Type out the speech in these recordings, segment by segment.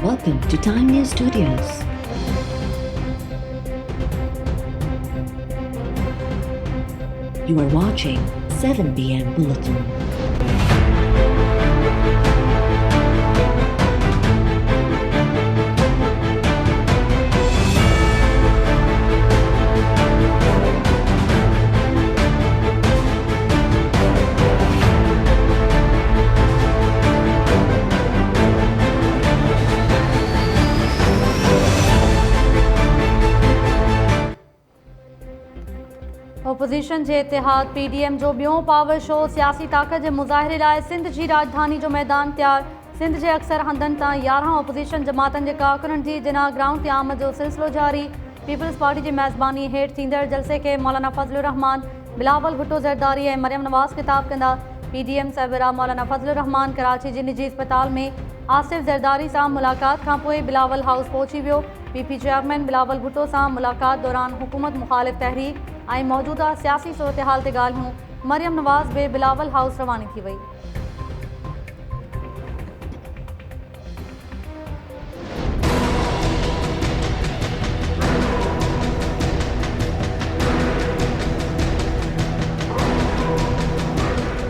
Welcome to Time News Studios. You are watching 7 p.m. Bulletin. Opposition J Etihad PDM जो ॿियों power show सियासी ताक़त जे मुज़ाहिरे लाइ सिंध जी राजधानी जो मैदान तयार। सिंध जे अक्सर हंधनि तां 11 ओपोज़िशन जमातनि जे कारकुननि जी जिना ग्राउंड ते आमद जो सिलसिलो जारी। पीपल्स पार्टी जी मेज़बानी हेठि थींदड़ जलसे खे मौलाना फज़लुर रहमान, बिलावल भुट्टो ज़रदारी ऐं मरियम नवाज़ ख़िताब कंदा। PDM सरबराह मौलाना फज़लुर रहमान कराची जी निजी अस्पताल में आसिफ ज़रदारी सां मुलाक़ात खां पोइ बिलावल हाउस पहुची वियो। PP चेयरमैन बिलावल भुट्टो सां मुलाक़ात दौरान हुकूमत मुख़ालिफ़ तहरीक ऐं मौजूदा सियासी सूरत हाल ते ॻाल्हियूं। मरियम नवाज़ बि बिलावल हाउस रवानी थी वई।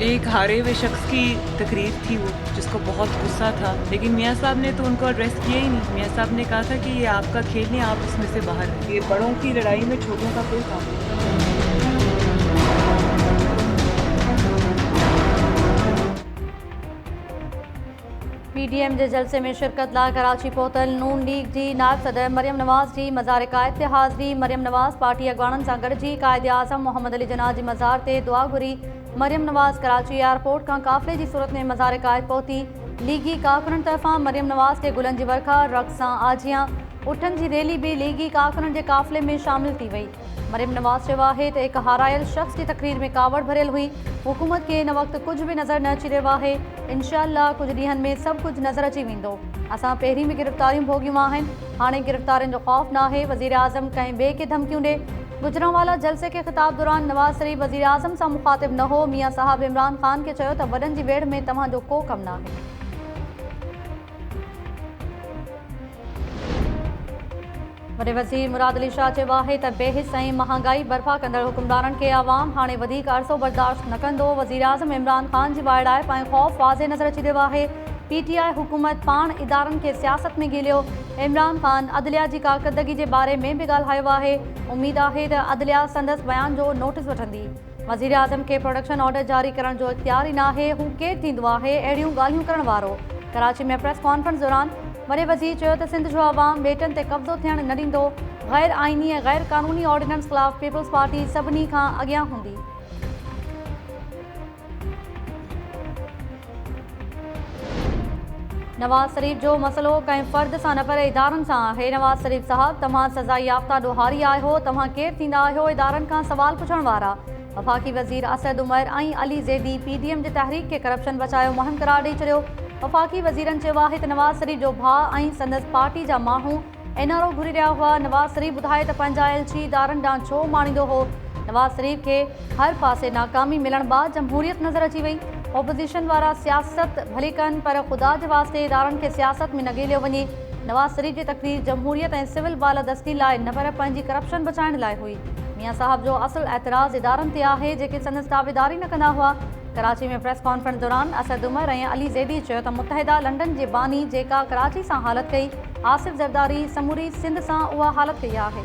एक हारे हुए शख्स की तकरीर थी वो, जिसको बहुत गुस्सा था, लेकिन मियाँ साहब ने तो उनको एड्रेस किया ही नहीं। मियाँ साहब ने कहा था कि ये आपका खेल नहीं, आप इसमें से बाहर हैं। ये बड़ों की लड़ाई में छोटों का कोई काम नहीं। PDM जे जलसे में शिरकत लाइ कराची पहुतल नून लीग जी नायब सदर मरियम नवाज़ जी मज़ार कायद ते हाज़िरी। मरियम नवाज़ पार्टी अॻवाननि सां गॾिजी कायद आज़म मोहम्मद अली जिन्ना जी मज़ार ते दुआ घुरी। मरियम नवाज़ कराची एयरपोर्ट खां काफ़िले जी सूरत में मज़ार कायद पहुती। लीगी कारकुननि तरफ़ां मरियम नवाज़ खे गुलनि जी वर्खा, रक़्स सां आजियां। उठनि जी रैली बि लीगी कारकुननि जे काफ़िले में शामिल थी वई। मरियम नवाज़ चयो आहे त हिकु हारायल शख़्स जी तकरीर में कावड़ भरियल हुई। हुकूमत खे हिन वक़्तु कुझु बि नज़र न अची रहियो आहे। इंशाअल्लाह कुझु ॾींहंनि में सभु कुझु नज़र अची वेंदो। असां पहिरीं बि गिरफ़्तारियूं भोगियूं आहिनि, हाणे गिरफ़्तारियुनि जो ख़ौफ़ न आहे। वज़ीर आज़म कंहिं ॿिए खे धमकियूं ॾे। गुजरांवाला जलसे के ख़िताब दौरान नवाज़ शरीफ़ वज़ीर आज़म सां मुख़ातिब न हो। मियाँ साहब इमरान ख़ान खे चयो त वॾनि जी वेड़ में तव्हांजो को कमु न आहे। वॾे वज़ीर मुराद अली शाह चयो आहे त बेहिस ऐं महांगाई बर्पा कंदड़ हुकुमराननि खे आवाम हाणे वधीक अरिसो बर्दाश्त न कंदो। वज़ीर आज़म इमरान ख़ान जी वाइड़ाइप ऐं ख़ौफ़ वाज़े नज़र अची रहियो आहे। PTI हुकूमत पाण इदारनि खे सियासत में गिलियो। इमरान ख़ान अदलिया जी कारकर्दगी जे बारे में बि ॻाल्हायो आहे। उमेद आहे त अदलिया संदसि बयान जो नोटिस वठंदी। वज़ीर आज़म खे प्रोडक्शन ऑर्डर जारी करण जो इख्तियार ई न आहे। हू केरु थींदो आहे अहिड़ियूं ॻाल्हियूं करण वारो। कराची में प्रेस कॉन्फ्रेंस दौरान वॾे वज़ीर चयो त सिंध जो अवाम ॿेटनि ते कब्ज़ो थियण न ॾींदो। गैर आइनी ऐं गैर क़ानूनी ऑर्डिनेंस ख़िलाफ़ पीपल्स पार्टी सभिनी खां अॻियां हूंदी। नवाज़ शरीफ़ जो मसइलो कंहिं फ़र्द सां न पर इदारनि सां आहे। नवाज़ शरीफ़ साहब, तव्हां सज़ा याफ़्ता ॾोहारी आहियो। तव्हां केरु थींदा आहियो इदारनि खां सवाल पुछण वारा। वफ़ाक़ी वज़ीर असद उमर ऐं अली ज़ैदी PDM जे तहरीक खे करप्शन बचायो मुहिम करार ॾेई छॾियो। वफ़ाक़ी वज़ीरनि चयो आहे त नवाज़ शरीफ़ जो भाउ ऐं संदसि पार्टी जा माण्हू NRO घुरी रहिया हुआ। नवाज़ शरीफ़ ॿुधाए त पंहिंजा एलची इदारनि ॾांहुं छो माणींदो हो। नवाज़ शरीफ़ खे हर पासे नाकामी मिलण बाद जमहूरियत नज़र अची वई। ओपोज़िशन वारा सियासत भली कनि, पर ख़ुदा जे वास्ते इदारनि खे सियासत में न ॻेलियो वञे। नवाज़ शरीफ़ जी तकरीर जमहूरियत ऐं सिविल बालादस्ती लाइ न पर पंहिंजी करप्शन बचाइण लाइ हुई। मियाँ साहब जो असुल एतिराज़ इदारनि ते आहे जेके संदसि ताबेदारी न कंदा हुआ। कराची में प्रेस कॉन्फ्रेंस दौरान असद उमर ऐं अली ज़ैदी चयो त मुतहिदा लंडन जे बानी जेका कराची सां हालत कई, आसिफ ज़रदारी समूरी सिंध सां उहा हालत कई आहे।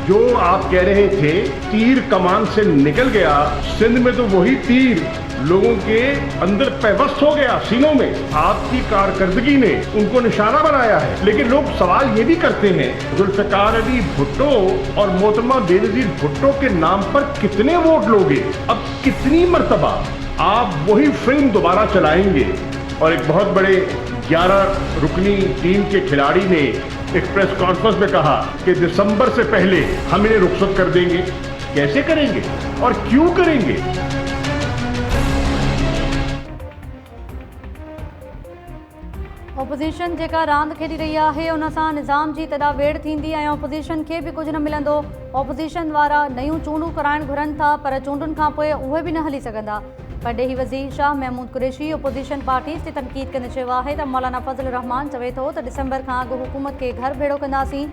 जो आप कह रहे थे तीर कमान से निकल गया, सिंध में तो वही तीर लोगों के अंदर पैवस्त हो गया सीनों में। आपकी कारकर्दगी ने उनको निशाना बनाया है। लेकिन लोग सवाल ये भी करते हैं, जुल्फ़िकार अली भुट्टो और मोहतरमा बेनज़ीर भुट्टो के नाम पर कितने वोट लोगे? अब कितनी मर्तबा आप वही फिल्म दोबारा चलाएंगे? और एक बहुत बड़े 11 रुकनी टीम के खिलाड़ी ने एक प्रेस कॉन्फ्रेंस में कहा कि दिसंबर से पहले हम इन्हें रुखसत कर देंगे। कैसे करेंगे और क्यों करेंगे? ऑपोज़िशन जेका रांदि खेॾी रही आहे उन सां निज़ाम जी तॾावेड़ थींदी ऐं ऑपोज़िशन खे बि कुझु न मिलंदो। ऑपोज़िशन वारा नयूं चूंडूं कराइणु घुरनि था पर चूंडुनि खां पोइ उहे बि न हली सघंदा। परॾेही वज़ीर शाह महमूद कुरैशी ऑपोज़िशन पार्टीज़ ते तनक़ीद कंदे चयो आहे त मौलाना फज़ल रहमान चवे थो त डिसंबर खां अॻु हुकूमत खे घर भेड़ो कंदासीं।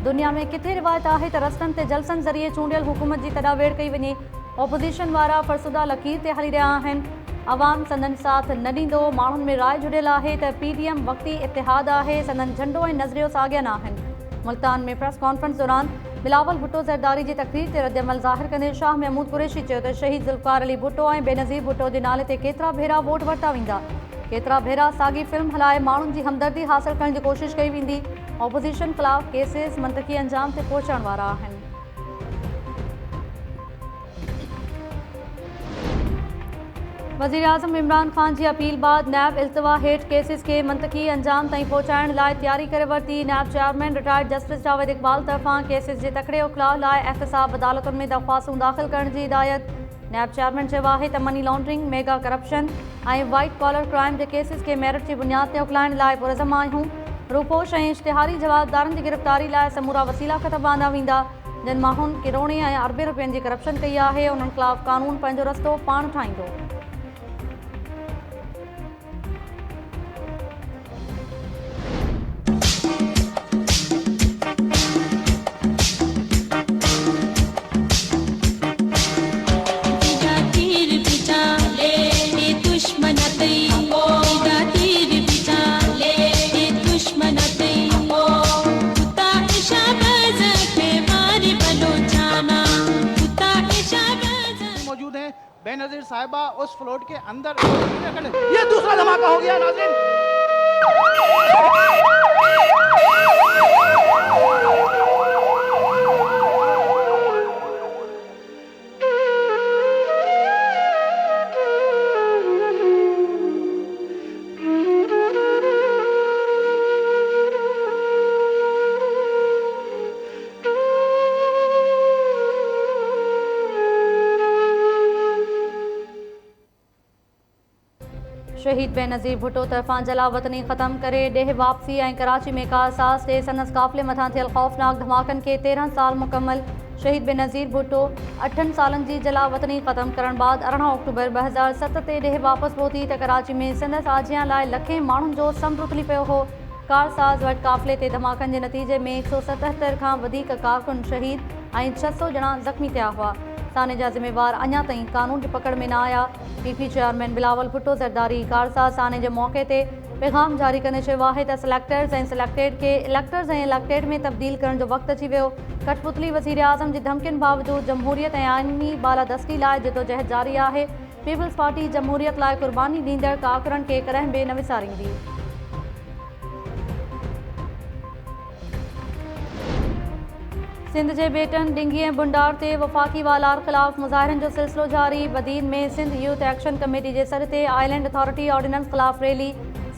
दुनिया में किथे रिवायत आहे त रस्तनि ते जलसनि ज़रिए चूंडियल हुकूमत जी तॾावेड़ कई वञे। ऑपोज़िशन वारा फ़रसुदा लकीर ते हली रहिया आहिनि। अवाम संदन साथ न ॾींदो। माण्हुनि में राय जुड़ियल आहे त PDM वक़्ती इतिहाद आहे। संदन झंडो ऐं नज़रियो साॻियन आहिनि। मुल्तान में प्रेस कॉन्फ्रेंस दौरान बिलावल भुट्टो ज़रदारी जी तक़रीर ते रद्दअमल ज़ाहिर कंदे शाह महमूद कुरैशी चयो त शहीद ज़ुल्फ़िकार अली भुट्टो ऐं बेनज़ीर भुट्टो जे नाले ते केतिरा भेरा वोट वरिता वेंदा, केतिरा भेरा साॻी फिल्म हलाए माण्हुनि जी हमदर्दी हासिल करण जी कोशिशि कई वेंदी। ऑपोज़िशन ख़िलाफ़ केसिस मंतकी अंजाम ते पहुचण वारा आहिनि। वज़ीर आज़म इमरान ख़ान जी अपील बाद नैब इल्तवा हेठि केसिस खे मंतकी अंजाम ताईं पहुचाइण लाइ तयारी करे वरिती। NAB chairman retired justice Javed Iqbal तरफ़ां केसिस जे तकिड़े इख़्लाउ लाइ एहतसाब अदालतुनि में दरख़्वास्तूं दाख़िल करण जी हिदायत। नैब चेयरमैन चयो आहे त मनी लॉन्ड्रिंग, मेगा करप्शन ऐं वाइट कॉलर क्राइम जे केसिस खे मेरिट जी बुनियाद ते उकलाइण लाइ पुरज़म आहियूं। रूपोश ऐं इश्तिहारी जवाबदारनि जी गिरफ़्तारी लाइ समूरा वसीला ख़तम आंदा वेंदा। जिन माण्हुनि किरोड़े ऐं अरबे रुपयनि जी करप्शन कई आहे उन्हनि ख़िलाफ़ कानून पंहिंजो रस्तो पाण ठाहींदो। बेनज़ीर साहिबा उस फ्लोट के अंदर ये दूसरा धमाका हो गया नाज़रीन। शहीद बेनज़ीर भुट्टो तरफ़ां जलावतनी ख़त्म करे ॾेह वापसी ऐं कराची में कारसाज़ ते संदसि क़ाफ़िले मथां थियल ख़ौफ़नाक धमाकनि खे 13 साल मुकमल। शहीद बेनज़ीर भुट्टो 8 सालनि जी जलावतनी ख़त्म करण बाद 18 अक्टूबर 2007 ते ॾेह वापसि पहुती त कराची में संदसि आजियां लाइ लखें माण्हुनि जो समुंड उथली पियो हो। कारसाज़ वटि क़ाफ़िले ते धमाकनि जे नतीजे में 177 खां वधीक कारकुन शहीद ऐं 600 ॼणा ज़ख़्मी थिया हुआ। थाने जा ज़िम्मेवार अञा ताईं कानून जी पकड़ में न आया। PP चेयरमैन बिलावल भुट्टो ज़रदारी कारसाज़ थाने जे मौक़े ते पैगाम जारी कंदे चयो आहे त सिलेक्टर्स ऐं सिलेक्टेड खे इलेक्टर्स ऐं इलेक्टेड में तब्दील करण जो वक़्तु अची वियो। कठपुतली वज़ीर आज़म जी धमकियुनि बावजूदि जमहूरियत ऐं आइनी बालादस्ती लाइ जिदोजहद जारी आहे। पीपल्स पार्टी जमहूरियत लाइ क़ुर्बानी ॾींदड़ कारकुननि खे कॾहिं बि न विसारींदी। सिंध जे बेटन डिंगी ऐं बुंडार ते वफ़ाक़ी वालार ख़िलाफ़ मुज़ाहिरनि जो सिलसिलो जारी। बदीन में सिंध यूथ एक्शन कमेटी जे सर ते आइलैंड अथॉरिटी ऑर्डिनेंस ख़िलाफ़ रैली।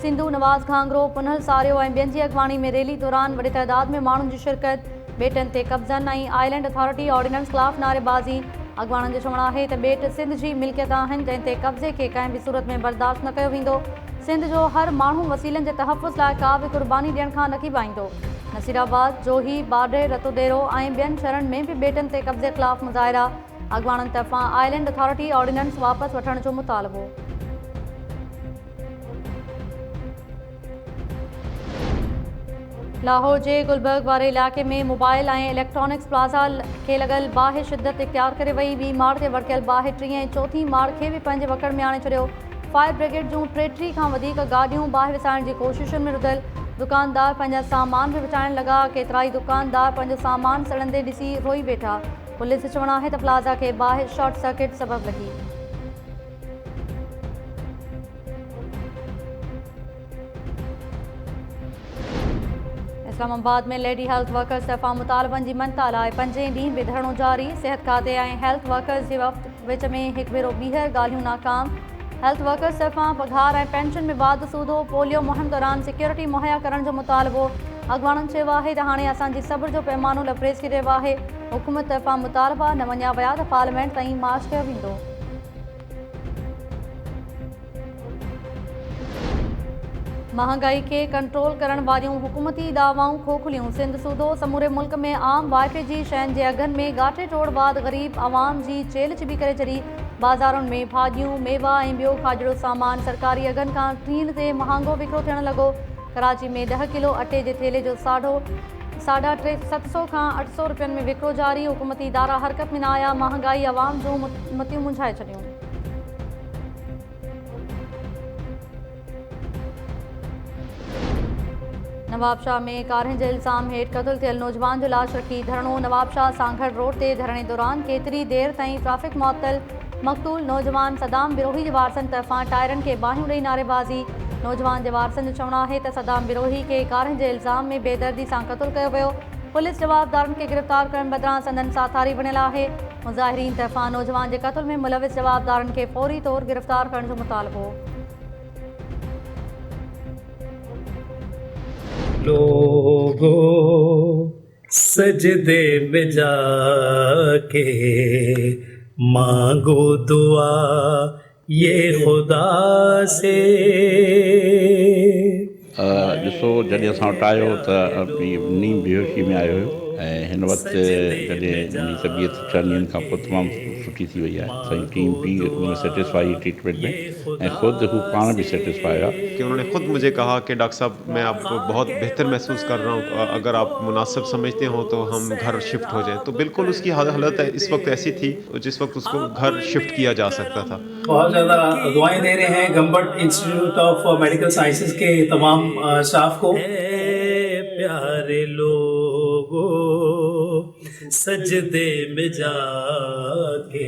सिंधु नवाज़ घांगरो, पुनल सारियो ऐं ॿियनि जी अॻवानी में रैली दौरान वॾी तइदाद में माण्हुनि जी शिरकत। बेटनि ते कब्ज़नि ऐं आइलैंड अथॉरिटी ऑर्डिनेंस ख़िलाफ़ नारेबाज़ी। अॻवाननि जो चवणु आहे त ॿेट सिंध जी मिल्कियत आहिनि जंहिं ते कब्ज़े खे कंहिं बि सूरत में बर्दाश्त न कयो वेंदो। सिंध जो हर माण्हू वसीलनि जे तहफ़ुज़ लाइ का बि क़ुर्बानी ॾियण खां न कीबाईंदो। नसीराबाद, जोही, बाडे, रतुडेरो ऐं ॿियनि शहरनि में बि बेटनि ते कब्ज़े ख़िलाफ़ मुज़ाहिरा। अॻवाननि तरफ़ां आइलैंड अथॉरिटी ऑर्डिनेंस वापसि वठण जो मुतालबो। लाहौर जे गुलबर्ग वारे इलाइक़े में मोबाइल ऐं इलेक्ट्रॉनिक्स प्लाज़ा खे लॻल बाहि शिदत इख्तियार करे वई। ॿी माड़ ते वड़कियल बाहि टीं ऐं चौथीं माड़ खे बि पंहिंजे वकड़ में आणे छॾियो। फायर ब्रिगेड जूं 33 खां वधीक गाॾियूं बाहि विसाइण जी कोशिशुनि में रुधल। दुकानदार पंहिंजा सामान बि विछाइण लॻा। केतिरा ई दुकानदार पंहिंजो सामान सड़ंदे ॾिसी रोई वेठा। पुलिस जो चवणु आहे त प्लाज़ा खे बाहि शॉर्ट सर्किट सबबु लॻी। इस्लामाबाद में लेडी हेल्थ वर्कर्स तरफ़ां मुतालबनि जी मनता लाइ 5 ॾींहं बि धरणो जारी। सिहत खाते ऐं हेल्थ वर्कर्स जे विच में हिकु भेरो ॿीहर ॻाल्हियूं नाकाम। हेल्थ वर्कर्स तरफ़ां पघार ऐं पेंशन में वाधि सूदो। पोलियो मुहिम दौरान सिक्योरिटी मुहैया करण जो मुतालबो। अॻवाननि चयो आहे त हाणे असांजी सब्र जो पैमानो लबरेज़ थी रहियो आहे। हुकूमत तरफ़ां मुतालबा न मञिया विया त पार्लियामेंट ताईं मार्च कयो वेंदो। महांगाई के कंट्रोल करण वारियूं हुकूमती दावाऊं खोखलियूं। सिंध सूदो समूरे मुल्क में आम वाइफे जी शयुनि जे अघनि में गाठे टोड़ बाद ग़रीब आवाम जी चेल चिबी करे छॾी। बाज़ारुनि में भाॼियूं मेवा ऐं ॿियो खाजड़ो सामान सरकारी अघनि खां टीण ते महांगो विकिरो थियण लॻो। कराची में 10 किलो अटे जे थेले जो साढा 700 खां 800 रुपयनि में विकिरो जारी। हुकूमती इदारा हरकत में न आया। महांगाई आवाम जूं मतियूं मुंझाए छॾियूं। नवाबशाह में कारहें जे इल्ज़ाम हेठि क़त्ल थियल नौजवान जो लाश रखी धरणो। नवाबशाह सांघड़ रोड ते धरणे दौरान केतिरी देर ताईं ट्रैफिक मुअत्तल। मक़तूल नौजवान सदाम बिरोही जे वारसनि तरफ़ां टायरनि खे बाहियूं ॾेई नारेबाज़ी। नौजवान जे वारसनि जो चवणु आहे त सदाम बिरोही खे कारहें जे इल्ज़ाम में बेदर्दी सां क़त्ल कयो वियो। पुलिस जवाबदारनि खे गिरफ़्तार करण बदिरां संदन साथारी बणियल आहे। मुज़ाहिरीन तरफ़ां नौजवान जे क़त्ल में मुलविस जवाबदारनि खे फौरी तौर गिरफ़्तार करण जो मुतालबो। लोगो सजदे में जाके मांगो दुआ ये खुदा से। ॾिसो जॾहिं असां वटि आयो त नी बेहोशी में आयो हुयो ऐं हिन वक़्तु जॾहिं मुंहिंजी तबियत 4 ॾींहंनि खां पोइ तमामु सुठी थी वई आहे। असांजी टीम बि उनमें सेटिस्फाई ट्रीटमेंट में ऐं ख़ुदि हू पाण बि सेटिस्फाई आहे कि उन्होंने ख़ुद मुझे कहा कि डॉक्टर साहब मैं आप बहुत बेहतर महसूस कर रहा हूँ, अगर आप मुनासिब समझते हो तो हम घर शिफ्ट हो जाएं। तो बिल्कुल उसकी हालत इस वक्त ऐसी थी जिस वक्त उसको घर शिफ्ट किया जा सकता था। बहुत ज़्यादा दुआएं दे रहे हैं गम्बट इंस्टीट्यूट ऑफ मेडिकल साइंसेज के तमाम स्टाफ को। प्यारे लोगो सजदे में जाके।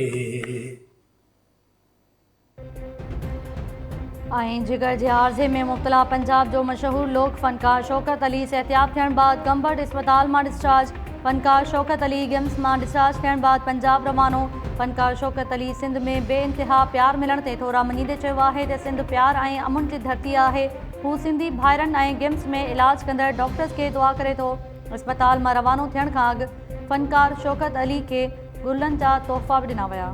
ऐं जिगर जे आर्ज़े में मुब्तला पंजाब जो मशहूर लोक फनकार शौकत अली सेहतियाब थियण बाद गम्बट इस्पताल मां डिस्चार्ज। फनकार शौकत अली गिम्स मां डिस्चार्ज थियण बाद पंजाब रवानो। फनकार शौकत अली सिंध में बेइंतिहा प्यार मिलण ते थोरा मञीदे चयो आहे त सिंध प्यार ऐं अमन जी धरती आहे। हू सिंधी भाइरनि ऐं गिम्स में इलाज कंदड़ डॉक्टर्स खे दुआ करे थो। इस्पताल मां रवानो थियण खां अॻु फनकार शौकत अली खे गुलनि जा तोहफ़ा बि ॾिना विया।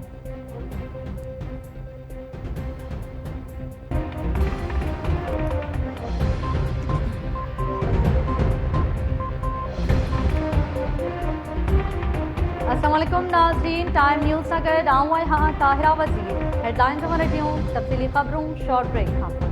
अस्सलाम वालेकुम नाज़रीन, टाइम न्यूज़ सां गॾु आऊं आहियां ताहिरा वज़ीर। हेडलाइंस ॾिठियूं तफ़सीली ख़बरूं शॉर्ट ब्रेक खां।